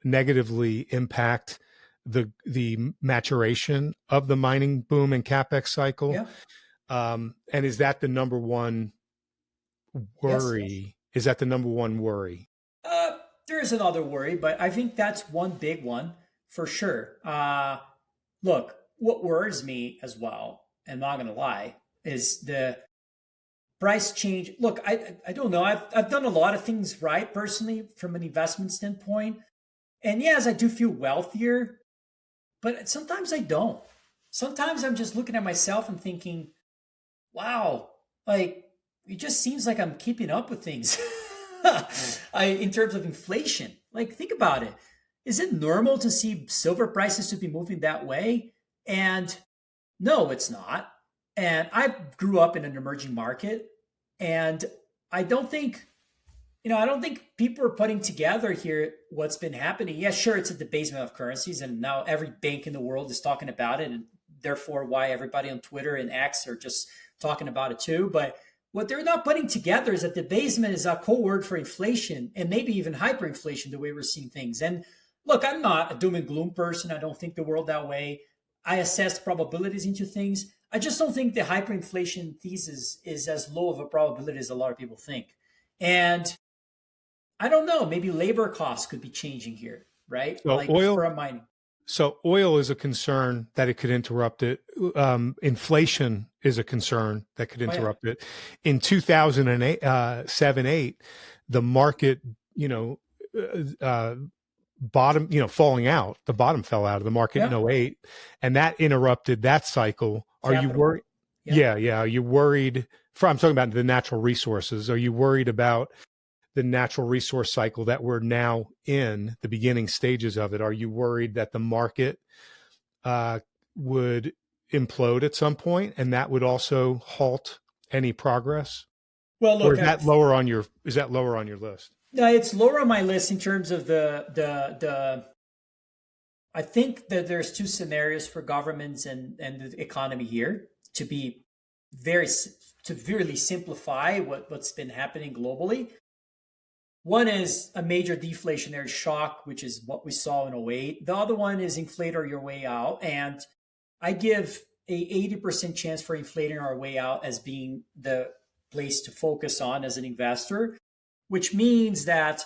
[SPEAKER 2] negatively impact the maturation of the mining boom and CapEx cycle?
[SPEAKER 1] Yeah.
[SPEAKER 2] And is that the number one worry?
[SPEAKER 1] Yes.
[SPEAKER 2] Is that the number one worry?
[SPEAKER 1] There is another worry, but I think that's one big one for sure. Look, what worries me as well, I'm not going to lie, is the price change. Look, I don't know. I've done a lot of things right personally from an investment standpoint. And yes, I do feel wealthier, but sometimes I don't. Sometimes I'm just looking at myself and thinking, wow, like it just seems like I'm keeping up with things in terms of inflation. Like, think about it. is it normal to see silver prices to be moving that way? And no, it's not. And I grew up in an emerging market, and I don't think, I don't think people are putting together here what's been happening. Yeah, sure, it's a debasement of currencies, and now every bank in the world is talking about it, and therefore why everybody on Twitter and X are just talking about it too. But what they're not putting together is that debasement is a code word for inflation and maybe even hyperinflation, the way we're seeing things. And look, I'm not a doom and gloom person. I don't think the world that way. I assess probabilities into things. I just don't think the hyperinflation thesis is as low of a probability as a lot of people think. And I don't know, maybe labor costs could be changing here, right?
[SPEAKER 2] So
[SPEAKER 1] like
[SPEAKER 2] oil,
[SPEAKER 1] for a mining.
[SPEAKER 2] so oil is a concern that it could interrupt it. Inflation is a concern that could interrupt it. In 2008, 7, 8, the market, bottom, falling out. The bottom fell out of the market in 08, and that interrupted that cycle. Are you worried? Yeah. Are you worried? I'm talking about the natural resources. Are you worried about the natural resource cycle that we're now in, the beginning stages of it? Are you worried that the market would implode at some point, and that would also halt any progress?
[SPEAKER 1] Well, look,
[SPEAKER 2] or is that lower on your list?
[SPEAKER 1] No, it's lower on my list in terms of the. I think that there's two scenarios for governments and the economy here, to be severely simplify what's been happening globally. One is a major deflationary shock, which is what we saw in 08. The other one is inflate your way out. And I give a 80% chance for inflating our way out as being the place to focus on as an investor, which means that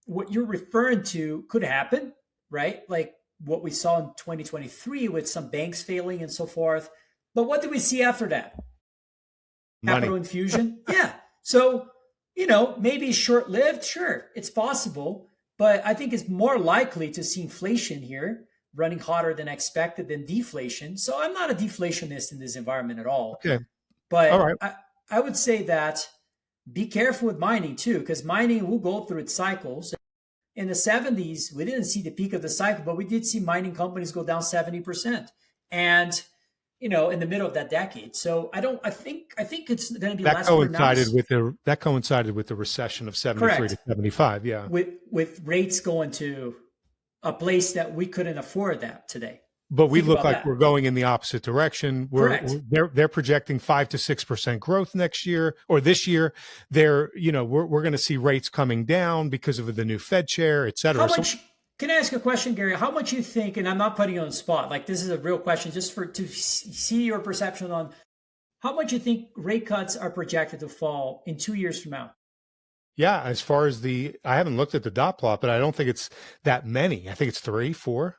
[SPEAKER 1] what you're referring to could happen, right? Like what we saw in 2023 with some banks failing and so forth. But what did we see after that?
[SPEAKER 2] Money.
[SPEAKER 1] Capital infusion. Yeah. So, maybe short-lived. Sure, it's possible. But I think it's more likely to see inflation here running hotter than expected than deflation. So I'm not a deflationist in this environment at all.
[SPEAKER 2] Okay.
[SPEAKER 1] But
[SPEAKER 2] all right.
[SPEAKER 1] I would say that be careful with mining too, because mining will go through its cycles. In the 70s, we didn't see the peak of the cycle, but we did see mining companies go down 70%. And in the middle of that decade. So I think it's going to be less pronounced.
[SPEAKER 2] That coincided with the recession of 73
[SPEAKER 1] Correct.
[SPEAKER 2] to 75. Yeah.
[SPEAKER 1] With rates going to a place that we couldn't afford that today.
[SPEAKER 2] But we look like we're going in the opposite direction. They're projecting 5 to 6% growth next year or this year. We're going to see rates coming down because of the new Fed chair, et cetera.
[SPEAKER 1] Can I ask a question, Gary? How much you think, and I'm not putting you on the spot, like this is a real question, just to see your perception on how much you think rate cuts are projected to fall in 2 years from now?
[SPEAKER 2] Yeah, as far as I haven't looked at the dot plot, but I don't think it's that many. I think it's 3, 4.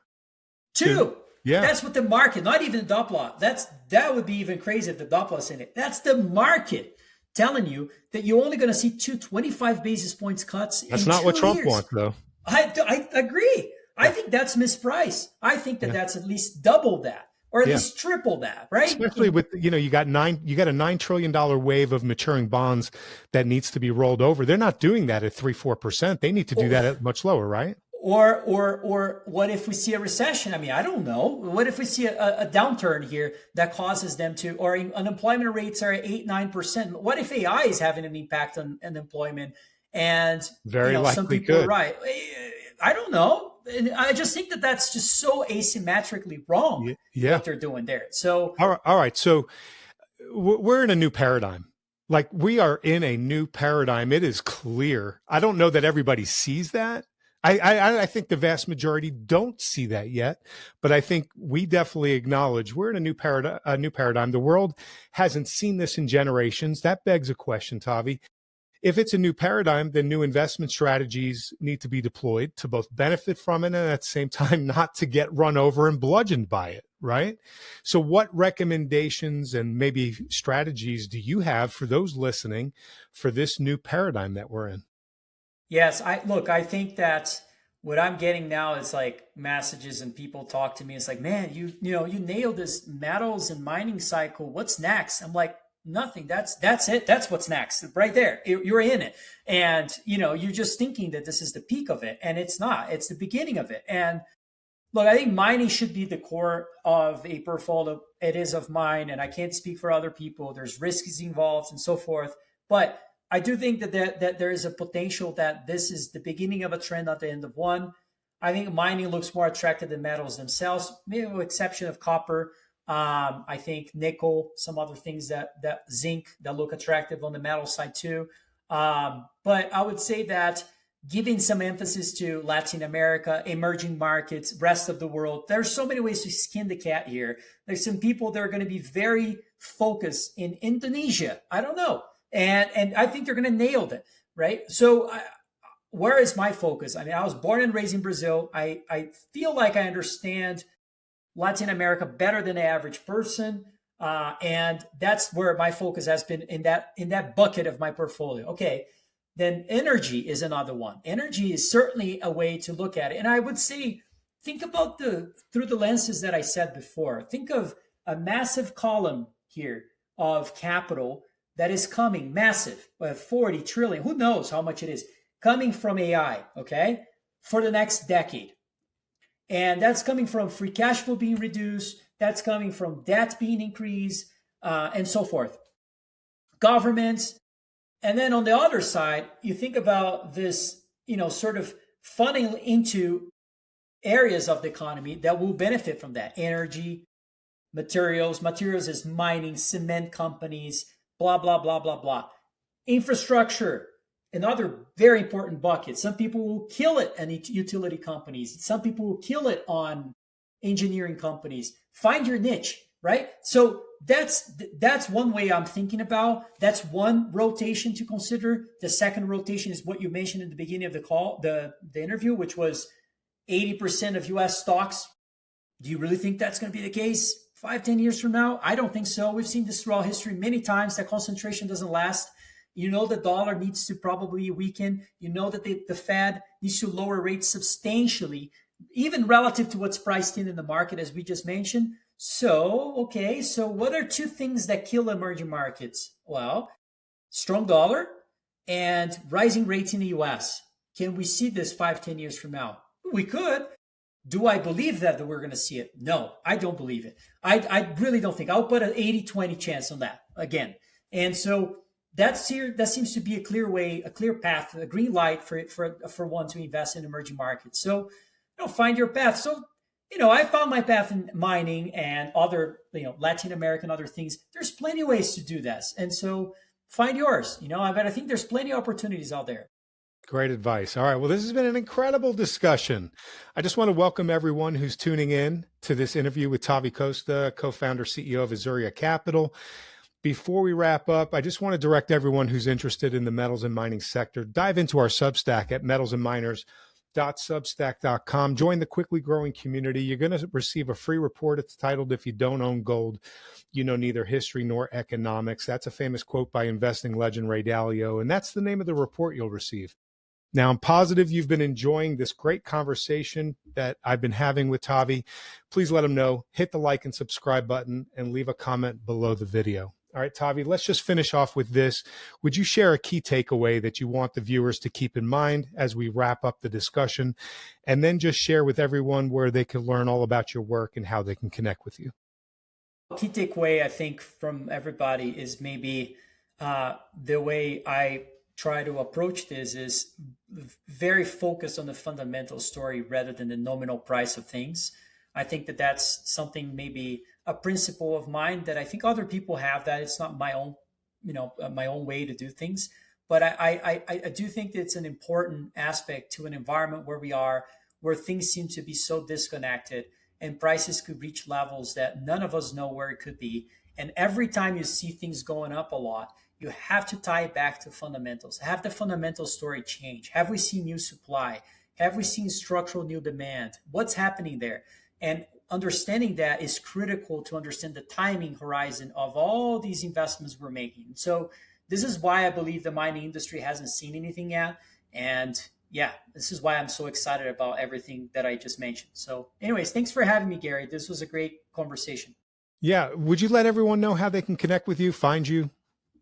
[SPEAKER 1] 2.
[SPEAKER 2] Yeah.
[SPEAKER 1] That's what the market, not even the dot plot. That would be even crazy if the dot plot's in it. That's the market telling you that you're only going to see 25 basis points cuts.
[SPEAKER 2] That's not what Trump wants, though.
[SPEAKER 1] I agree. I think that's mispriced. I think that's at least double that, or at least triple that, right?
[SPEAKER 2] Especially with, you got a $9 trillion wave of maturing bonds that needs to be rolled over. They're not doing that at 3-4%. They need to do that at much lower, right?
[SPEAKER 1] Or what if we see a recession? I mean, I don't know. What if we see a downturn here that causes them to, or unemployment rates are at 8-9%? What if AI is having an impact on unemployment? And
[SPEAKER 2] very likely
[SPEAKER 1] some people are right. I don't know. And I just think that that's just so asymmetrically wrong what they're doing there. So
[SPEAKER 2] all right. So we're in a new paradigm. Like we are in a new paradigm. It is clear. I don't know that everybody sees that. I think the vast majority don't see that yet, but I think we definitely acknowledge we're in a new paradigm. The world hasn't seen this in generations. That begs a question, Tavi. If it's a new paradigm, then new investment strategies need to be deployed to both benefit from it and at the same time not to get run over and bludgeoned by it, right? So what recommendations and maybe strategies do you have for those listening for this new paradigm that we're in?
[SPEAKER 1] Yes, I think that what I'm getting now is like messages and people talk to me. It's like, man, you nailed this metals and mining cycle. What's next? I'm like, nothing. That's it. That's what's next right there. You're in it. And, you're just thinking that this is the peak of it. And it's not. It's the beginning of it. And look, I think mining should be the core of a portfolio. It is of mine, and I can't speak for other people. There's risks involved and so forth. But I do think that there is a potential that this is the beginning of a trend, not the end of one. I think mining looks more attractive than metals themselves, maybe with the exception of copper. I think nickel, some other things that zinc that look attractive on the metal side too. But I would say that giving some emphasis to Latin America, emerging markets, rest of the world. There's so many ways to skin the cat here. There's some people that are going to be very focused in Indonesia. I don't know. And I think they're going to nail it, right? So where is my focus? I mean, I was born and raised in Brazil. I feel like I understand Latin America better than the average person. And that's where my focus has been in that bucket of my portfolio. Okay. Then energy is another one. Energy is certainly a way to look at it. And I would say, think about through the lenses that I said before. Think of a massive column here of capital that is coming, massive, 40 trillion, who knows how much it is, coming from AI, okay, for the next decade. And that's coming from free cash flow being reduced. That's coming from debt being increased, and so forth. Governments. And then on the other side, you think about this, sort of funneling into areas of the economy that will benefit from that. Energy, materials is mining, cement companies, blah, blah, blah, blah, blah. Infrastructure, another very important bucket. Some people will kill it on utility companies. Some people will kill it on engineering companies. Find your niche, right? So that's one way I'm thinking about. That's one rotation to consider. The second rotation is what you mentioned in the beginning of the call, the interview, which was 80% of US stocks. Do you really think that's going to be the case 5-10 years from now? I don't think so. We've seen this throughout history many times. That concentration doesn't last. The dollar needs to probably weaken. That the Fed needs to lower rates substantially, even relative to what's priced in the market, as we just mentioned. So what are two things that kill emerging markets? Well, strong dollar and rising rates in the US. Can we see this 5-10 years from now? We could. Do I believe that we're going to see it? No, I don't believe it. I really don't think. I'll put an 80-20 chance on that again. And so that seems to be a clear way, a clear path, a green light for one to invest in emerging markets. So, find your path. So, I found my path in mining and other, Latin American, other things. There's plenty of ways to do this. And so find yours, but I think there's plenty of opportunities out there.
[SPEAKER 2] Great advice. All right. Well, this has been an incredible discussion. I just want to welcome everyone who's tuning in to this interview with Tavi Costa, co-founder, CEO of Azuria Capital. Before we wrap up, I just want to direct everyone who's interested in the metals and mining sector, dive into our Substack at metalsandminers.substack.com. Join the quickly growing community. You're going to receive a free report. It's titled, "If You Don't Own Gold, You Know Neither History Nor Economics." That's a famous quote by investing legend Ray Dalio, and that's the name of the report you'll receive. Now, I'm positive you've been enjoying this great conversation that I've been having with Tavi. Please let him know. Hit the like and subscribe button and leave a comment below the video. All right, Tavi, let's just finish off with this. Would you share a key takeaway that you want the viewers to keep in mind as we wrap up the discussion? And then just share with everyone where they can learn all about your work and how they can connect with you.
[SPEAKER 1] Key takeaway, I think, from everybody is maybe the way I try to approach this is very focused on the fundamental story rather than the nominal price of things. I think that that's something, maybe a principle of mine that I think other people have, that it's not my own, my own way to do things. But I do think that it's an important aspect to an environment where things seem to be so disconnected and prices could reach levels that none of us know where it could be. And every time you see things going up a lot, you have to tie it back to fundamentals. Have the fundamental story change? Have we seen new supply? Have we seen structural new demand? What's happening there? And understanding that is critical to understand the timing horizon of all these investments we're making. So this is why I believe the mining industry hasn't seen anything yet. And yeah, this is why I'm so excited about everything that I just mentioned. So anyways, thanks for having me, Gary. This was a great conversation.
[SPEAKER 2] Yeah. Would you let everyone know how they can connect with you, find you?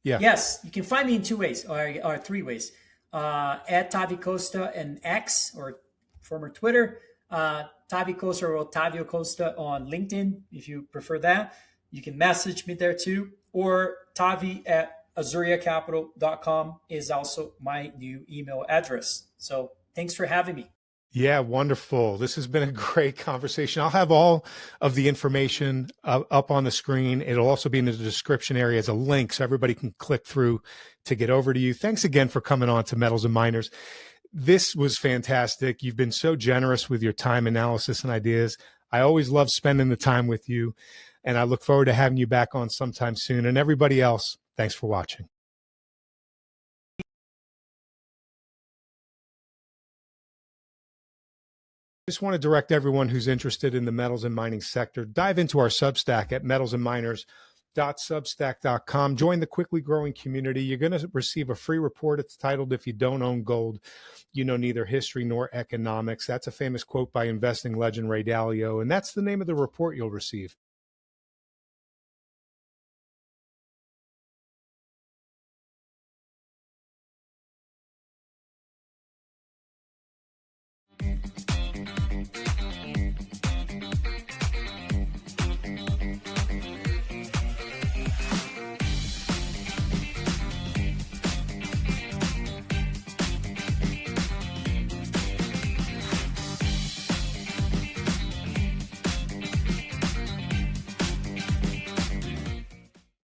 [SPEAKER 2] Yeah.
[SPEAKER 1] Yes, you can find me in two ways or three ways. At Tavi Costa and X or former Twitter, Tavi Costa or Tavio Costa on LinkedIn, if you prefer that. You can message me there too. Or Tavi at AzuriaCapital.com is also my new email address. So thanks for having me.
[SPEAKER 2] Yeah, wonderful. This has been a great conversation. I'll have all of the information up on the screen. It'll also be in the description area as a link so everybody can click through to get over to you. Thanks again for coming on to Metals and Miners. This was fantastic. You've been so generous with your time, analysis, and ideas. I always love spending the time with you, and I look forward to having you back on sometime soon. And everybody else, thanks for watching. Just want to direct everyone who's interested in the metals and mining sector, dive into our Substack at metalsandminers.substack.com. Join the quickly growing community. You're going to receive a free report. It's titled, "If You Don't Own Gold, You Know Neither History Nor Economics." That's a famous quote by investing legend Ray Dalio, and that's the name of the report you'll receive.